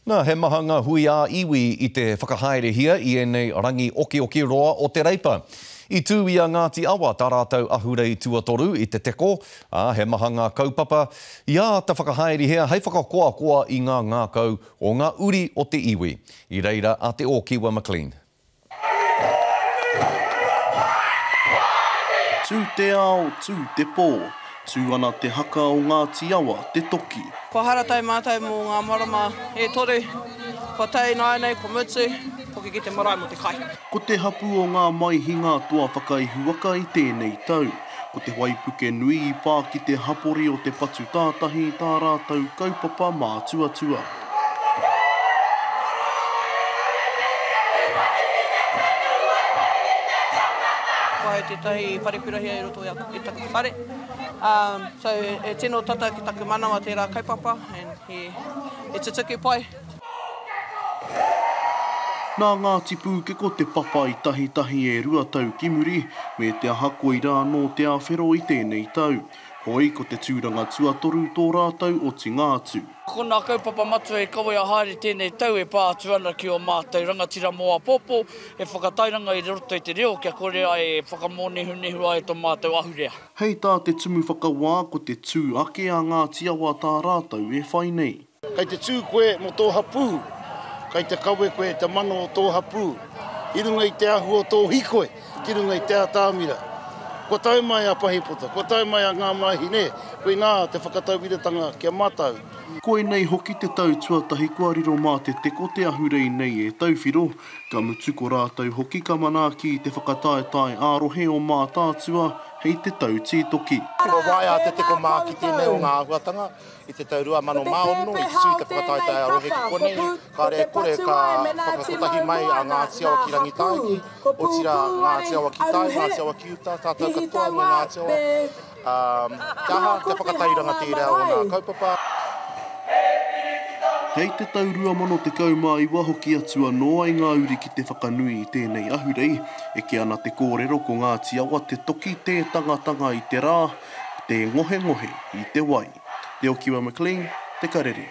Nā, he maha ngā hui a iwi I te whakahaere hia I enei rangi oki roa o te reipa. I tū ia Ngāti Awa, tā rātou ahurei tuatoru I te teko, he maha ngā kaupapa. Ia ta whakahaere hia, hei whakakoa I ngā ngākau o ngā uri o te iwi. I reira a te o Kiwa McLean. Tū te ao, tū te pō. Tū ana te haka o Ngāti Awa, te toki. Ko haratai mātai mō ngā marama e toru, ko tei nāinei, ko mutu, hoki ki te marae mo te kai. Ko te hapu o ngā maihinga tua whakaihuaka I tēnei tau. Ko te waipuke nui I pā ki te hapori o te patu tātahi tā rātou kaupapa mā tuatua. Ko hei te tahi paripurahi e roto I taku whare. So e tino tata ki taku manawa tērā kaupapa, and he tutuki pai. Nā Ngāti Pūkeko te papa I tahi e rua tau ki muri, me te ahako I rā no te āwhero I tēnei tau. Hoi ko te tūranga tuatoru tō rātau o ti Ngātu. Ko nā kaupapa matu e kawe a haere tēnei tau e pā atuana ki o mātou rangatira moa popo, e whakatairanga I roto I te reo, kia kore ai e whakamonehu ai tō mātou ahurea. Hei tā te tumu whakawā ko te tū ake a Ngāti Awa tā rātau e whai nei. Kei te tū koe mo tō hapū, kei te kawe koe te mano o tō hapū, I runga I te ahu o tō hikoe, ki runga I te atāmira. Ko tai mai a pahipota, ko tai mai a ngā mahine, koe nā te whakatauwiratanga kia mātau. Koe nei hoki te tau tuatahi kua riro mā te teko te ahurei nei e tauwhiro, ka mutu ko rātou hoki ka mana ki te whakataetai ārohe o mā tātua hei te tau tītoki. Ko vai a te teko mā ki tēnei o ngā ahuatanga, I te taurua mano māono, I te sui te whakataetai ārohe ki konei, ka re kore ka whakakotahi mai a Ngāti Awa ki Rangitaiki, o tira Ngāti Awa ki Tai, Ngāti Awa ki Uta, tātou katoa no Ngāti Awa. Kaha te whakatairanga tērā o ngā kaupapa. Hei te taurua mano te kaumā I wahoki atua noa I ngā uri ki te whakanui I tēnei ahurei, e ki ana te kōrero ko Ngāti Awa te toki te tangatanga I te rā, te ngohe I te wai. Te o Kiwa McLean, te karere.